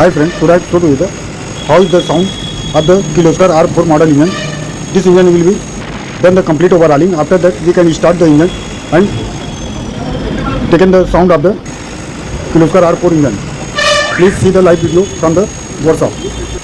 Hi friends, today I show you how is the sound of the Kirloskar R4 model engine. This engine will be done the complete overhauling. After that we can start the engine and taken the sound of the Kirloskar R4 engine. Please see the live video from the workshop.